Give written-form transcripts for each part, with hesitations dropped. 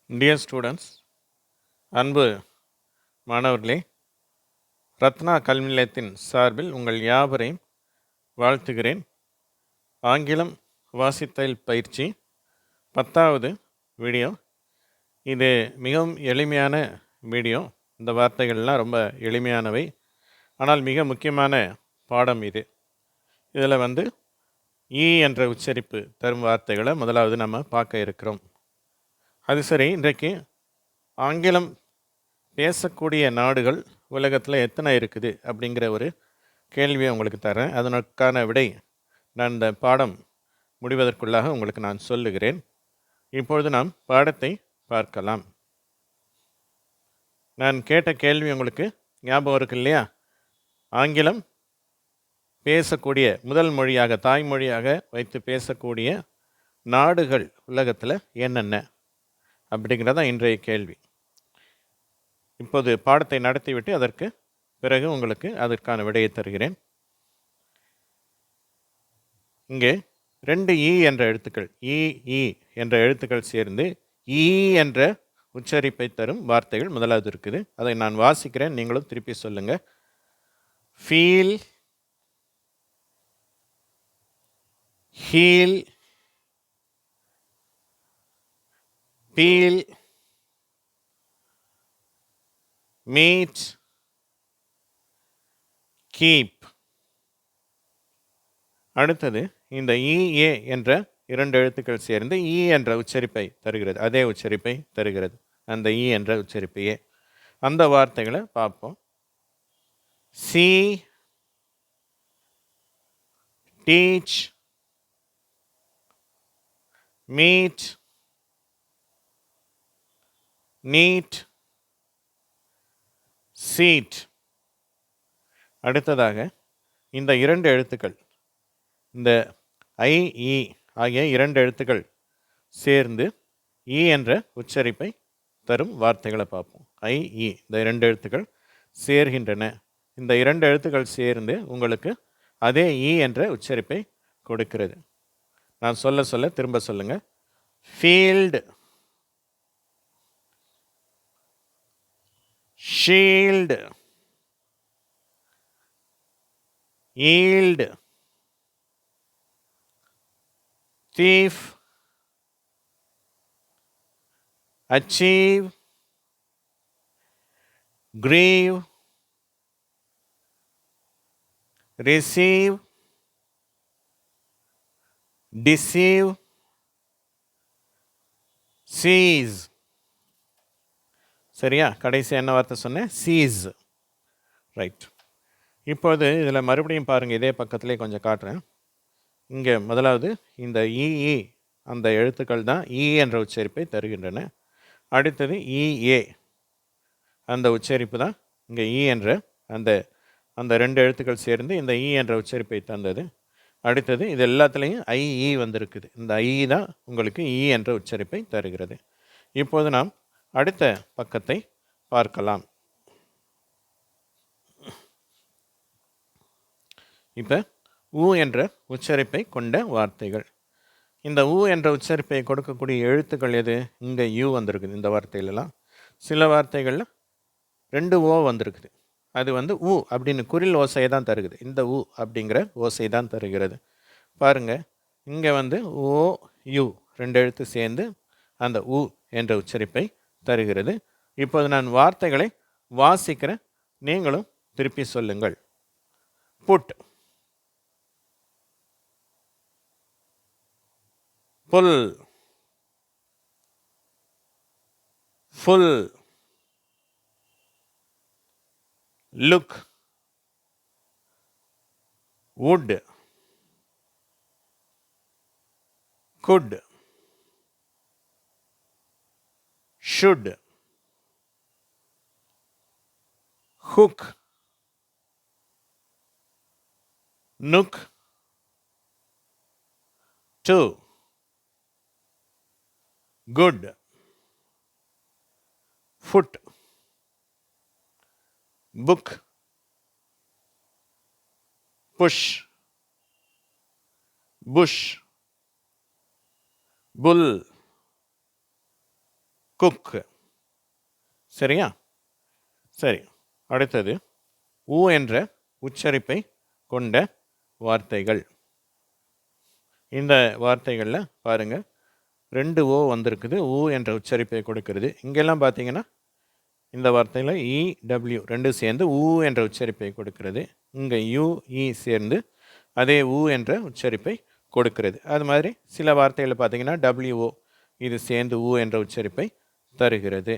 Dear students, அன்பு மாணவர்களே, ரத்னா கல்வி நிலையத்தின் சார்பில் உங்கள் யாவரையும் வாழ்த்துகிறேன். ஆங்கிலம் வாசித்தல் பயிற்சி 10வது வீடியோ. இது மிகவும் எளிமையான வீடியோ. இந்த வார்த்தைகள்லாம் ரொம்ப எளிமையானவை, ஆனால் மிக முக்கியமான பாடம் இது. இதில் ஈ என்ற உச்சரிப்பு தரும் வார்த்தைகளை முதலாவது நம்ம பார்க்க இருக்கிறோம். அது சரி, இன்றைக்கு ஆங்கிலம் பேசக்கூடிய நாடுகள் உலகத்தில் எத்தனை இருக்குது அப்படிங்கிற ஒரு கேள்வியை உங்களுக்கு தரேன். அதற்கான விடை நான் இந்த பாடம் முடிவதற்குள்ளாக உங்களுக்கு நான் சொல்லுகிறேன். இப்பொழுது நாம் பாடத்தை பார்க்கலாம். நான் கேட்ட கேள்வி உங்களுக்கு ஞாபகம் இருக்கு இல்லையா? ஆங்கிலம் பேசக்கூடிய முதல் மொழியாக, தாய்மொழியாக வைத்து பேசக்கூடிய நாடுகள் உலகத்தில் என்னென்ன அப்படிங்கிறதான் இன்றைய கேள்வி. இப்போது பாடத்தை நடத்திவிட்டு அதற்கு பிறகு உங்களுக்கு அதற்கான விடையை தருகிறேன். இங்கே 2 ஈ என்ற எழுத்துக்கள், இ என்ற எழுத்துக்கள் சேர்ந்து ஈ என்ற உச்சரிப்பை தரும் வார்த்தைகள் முதலாவது இருக்குது. அதை நான் வாசிக்கிறேன், நீங்களும் திருப்பி சொல்லுங்க. Feel, heel, peel, meet, keep. அடுத்தது இந்த இஏ என்ற 2 எழுத்துக்கள் சேர்ந்து ஈ என்ற உச்சரிப்பை தருகிறது, அதே உச்சரிப்பை தருகிறது, அந்த ஈ என்ற உச்சரிப்பையே. அந்த வார்த்தைகளை பார்ப்போம். See, teach, meet, need, seat. அடுத்ததாக இந்த 2 எழுத்துக்கள், இந்த ஐஇ ஆகிய 2 எழுத்துக்கள் சேர்ந்து இ என்ற உச்சரிப்பை தரும் வார்த்தைகளை பார்ப்போம். ஐஇ, இந்த 2 எழுத்துக்கள் சேர்கின்றன. இந்த 2 எழுத்துக்கள் சேர்ந்து உங்களுக்கு அதே இ என்ற உச்சரிப்பை கொடுக்கிறது. நான் சொல்ல சொல்ல திரும்ப சொல்லுங்க. Field, shield, yield, thief, achieve, grieve, receive, deceive, seize. சரியா? கடைசி என்ன வார்த்தை சொன்னேன்? சீஸ். ரைட். இப்போது இதில் மறுபடியும் பாருங்கள், இதே பக்கத்திலே கொஞ்சம் காட்டுறேன். இங்கே முதலாவது இந்த இஇ, அந்த எழுத்துக்கள் தான் இ என்ற உச்சரிப்பை தருகின்றன. அடுத்தது இஏ, அந்த உச்சரிப்பு தான் இங்கே இ என்ற அந்த 2 எழுத்துக்கள் சேர்ந்து இந்த இ என்ற உச்சரிப்பை தந்தது. அடுத்தது இது எல்லாத்துலேயும் ஐஇ வந்திருக்குது. இந்த ஐ தான் உங்களுக்கு இ என்ற உச்சரிப்பை தருகிறது. இப்போது நாம் அடுத்த பக்கத்தை பார்க்கலாம். இப்போ உ என்ற உச்சரிப்பை கொண்ட வார்த்தைகள். இந்த உ என்ற உச்சரிப்பை கொடுக்கக்கூடிய எழுத்துக்கள் எது? இங்கே யூ வந்திருக்குது இந்த வார்த்தையிலலாம். சில வார்த்தைகளில் 2 ஓ வந்திருக்குது. அது உ அப்படின்னு குறில் ஓசையை தான் தருகிறது. இந்த உ அப்படிங்கிற ஓசை தான் தருகிறது. பாருங்கள், இங்கே ஓ யூ 2 எழுத்து சேர்ந்து அந்த உ என்ற உச்சரிப்பை தருகிறது. இப்போது நான் வார்த்தைகளை வாசிக்கிறேன், நீங்களும் திருப்பி சொல்லுங்கள். Put, pull, full, look, would, could, should, hook, nook, to, good, foot, book, push, bush, bull, cook. சரியா? சரி, அடுத்தது ஊ என்ற உச்சரிப்பை கொண்ட வார்த்தைகள். இந்த வார்த்தைகளில் பாருங்கள், 2 ஓ வந்திருக்குது. ஊ என்ற உச்சரிப்பை கொடுக்கிறது. இங்கெல்லாம் பார்த்தீங்கன்னா இந்த வார்த்தையில் இடபிள்யூ 2 சேர்ந்து ஊ என்ற உச்சரிப்பை கொடுக்கிறது. இங்கே யூ இ சேர்ந்து அதே ஊ என்ற உச்சரிப்பை கொடுக்கிறது. அது மாதிரி சில வார்த்தைகள் பார்த்தீங்கன்னா டபிள்யூஓ இது சேர்ந்து ஊ என்ற உச்சரிப்பை தருகிறது.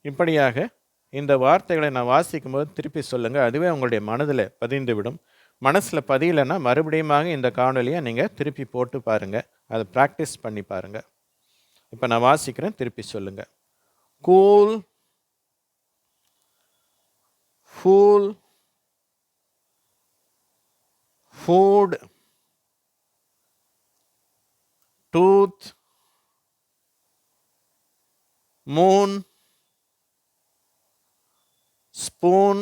இப்படியாக இந்த வார்த்தைகளை நான் வாசிக்கும்போது திருப்பி சொல்லுங்கள், அதுவே உங்களுடைய மனதில் பதிந்துவிடும். மனசில் பதியலைன்னா மறுபடியுமாக இந்த காணொலியை நீங்கள் திருப்பி போட்டு பாருங்கள், அதை ப்ராக்டிஸ் பண்ணி பாருங்கள். இப்போ நான் வாசிக்கிறேன், திருப்பி சொல்லுங்கள். Cool, fool, food, tooth, moon, spoon,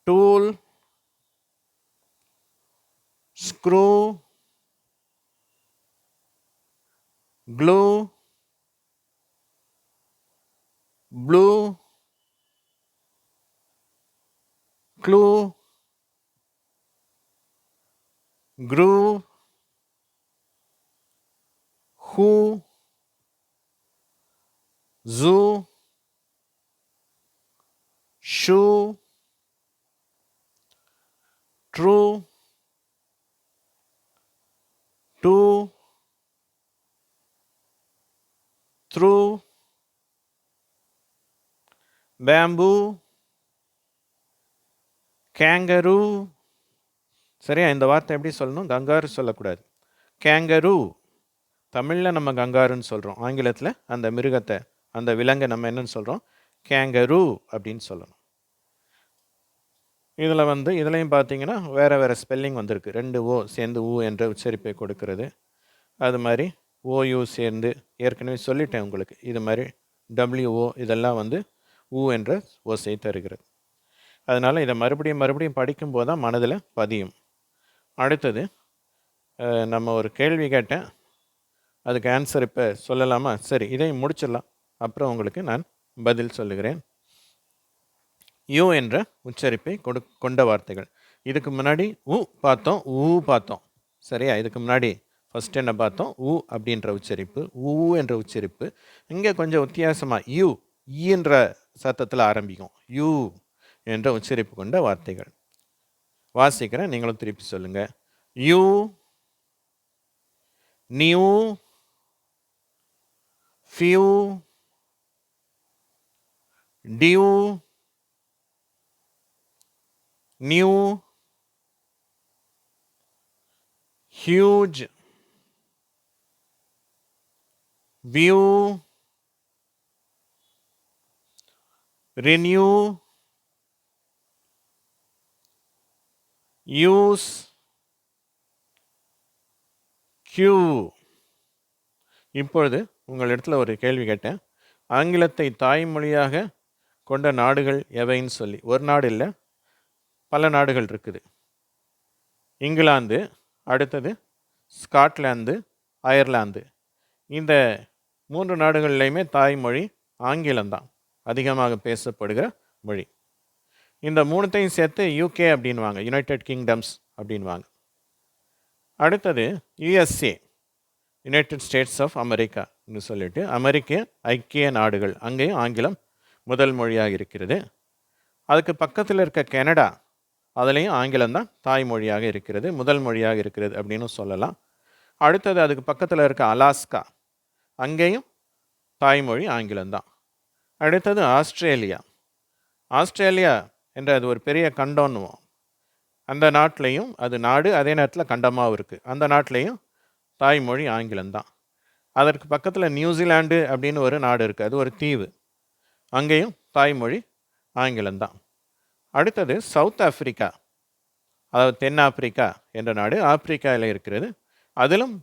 tool, screw, glue, blue, clue, groove, who, zoo, shoe, true, to, through, bamboo, kangaroo. சரியா? இந்த வார்த்தை எப்படி சொல்லணும்? கங்காரு சொல்லக்கூடாது, கேங்கரு. தமிழில் நம்ம கங்காருன்னு சொல்கிறோம், ஆங்கிலத்தில் அந்த மிருகத்தை, அந்த விலங்கை நம்ம என்னன்னு சொல்கிறோம்? கேங்கரு அப்படின்னு சொல்லணும். இதில் இதுலேயும் பார்த்தீங்கன்னா வேறு ஸ்பெல்லிங் வந்திருக்கு. 2 ஓ சேர்ந்து ஊ என்ற உச்சரிப்பை கொடுக்கிறது. அது மாதிரி ஓயு சேர்ந்து, ஏற்கனவே சொல்லிட்டேன் உங்களுக்கு, இது மாதிரி டபிள்யூஓ இதெல்லாம் ஊ என்ற ஓசை தருகிறது. அதனால் இதை மறுபடியும் படிக்கும்போது தான் மனதில் பதியும். அடுத்தது நம்ம ஒரு கேள்வி கேட்டேன், அதுக்கு ஆன்சர் இப்போ சொல்லலாமா? சரி, இதை முடிச்சிடலாம், அப்புறம் உங்களுக்கு நான் பதில் சொல்லுகிறேன். யூ என்ற உச்சரிப்பை கொண்ட வார்த்தைகள். இதுக்கு முன்னாடி ஊ பார்த்தோம், ஊ பார்த்தோம். சரியா? இதுக்கு முன்னாடி ஃபஸ்ட் என்ன பார்த்தோம்? ஊ அப்படின்ற உச்சரிப்பு, ஊ என்ற உச்சரிப்பு. இங்கே கொஞ்சம் வித்தியாசமாக யூ என்ற சத்தத்தில் ஆரம்பிக்கும். யூ என்ற உச்சரிப்பு கொண்ட வார்த்தைகள் வாசிக்கிறேன், நீங்களும் திருப்பி சொல்லுங்கள். You, new, few, dew, new, huge, view, renew, use, queue. இப்பொழுது உங்களிடத்தில் ஒரு கேள்வி கேட்டேன், ஆங்கிலத்தை தாய்மொழியாக கொண்ட நாடுகள் எவைன்னு சொல்லி. ஒரு நாடு இல்லை, பல நாடுகள் இருக்குது. இங்கிலாந்து, அடுத்தது ஸ்காட்லாந்து, அயர்லாந்து. இந்த 3 நாடுகள்லையுமே தாய்மொழி ஆங்கிலம்தான், அதிகமாக பேசப்படுகிற மொழி. இந்த 3த்தையும் சேர்த்து யூகே அப்படின்வாங்க, யுனைடெட் கிங்டம்ஸ் அப்படின்வாங்க. அடுத்தது யுஎஸ்ஏ, யுனைடெட் ஸ்டேட்ஸ் ஆஃப் அமெரிக்கான்னு சொல்லிட்டு அமெரிக்க ஐக்கிய நாடுகள், அங்கேயும் ஆங்கிலம் முதல் மொழியாக இருக்கிறது. அதுக்கு பக்கத்தில் இருக்க கனடா, அதுலேயும் ஆங்கிலம்தான் தாய்மொழியாக இருக்கிறது, முதல் மொழியாக இருக்கிறது அப்படின்னு சொல்லலாம். அடுத்தது அதுக்கு பக்கத்தில் இருக்க அலாஸ்கா, அங்கேயும் தாய்மொழி ஆங்கிலம்தான். அடுத்தது ஆஸ்திரேலியா. ஆஸ்திரேலியா என்ற அது ஒரு பெரிய கண்டம்னுவோம், அந்த நாட்டிலையும், அது நாடு அதே நேரத்தில் கண்டமாகவும் இருக்குது, அந்த நாட்டிலையும் தாய்மொழி ஆங்கிலம்தான். அதற்கு பக்கத்தில் நியூசிலாண்டு அப்படின்னு ஒரு நாடு இருக்குது, அது ஒரு தீவு, அங்கேயும் தாய்மொழி ஆங்கிலம்தான். அடுத்தது சவுத் ஆப்பிரிக்கா, அதாவது தென்னாப்பிரிக்கா என்ற நாடு ஆப்பிரிக்காவில் இருக்கிறது, அதிலும்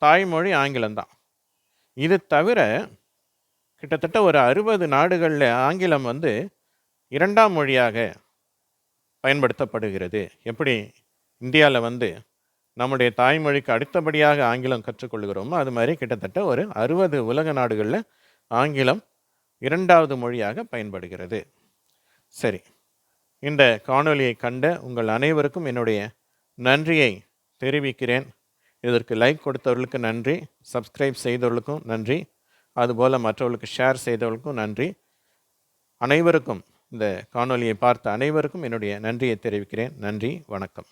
தாய்மொழி ஆங்கிலம்தான். இது தவிர கிட்டத்தட்ட ஒரு 60 நாடுகளில் ஆங்கிலம் 2ஆம் மொழியாக பயன்படுத்தப்படுகிறது. எப்படி இந்தியாவில் நம்முடைய தாய்மொழிக்கு அடுத்தபடியாக ஆங்கிலம் கற்றுக்கொள்கிறோமோ அது மாதிரி கிட்டத்தட்ட ஒரு 60 உலக நாடுகளில் ஆங்கிலம் 2வது மொழியாக பயன்படுகிறது. சரி, இந்த காணொளியை கண்ட உங்கள் அனைவருக்கும் என்னுடைய நன்றியை தெரிவிக்கிறேன். இதற்கு லைக் கொடுத்தவர்களுக்கு நன்றி, சப்ஸ்கிரைப் செய்தவர்களுக்கும் நன்றி, அதுபோல் மற்றவர்களுக்கு ஷேர் செய்தவர்களுக்கும் நன்றி. அனைவருக்கும், இந்த காணொளியை பார்த்த அனைவருக்கும் என்னுடைய நன்றியை தெரிவிக்கிறேன். நன்றி, வணக்கம்.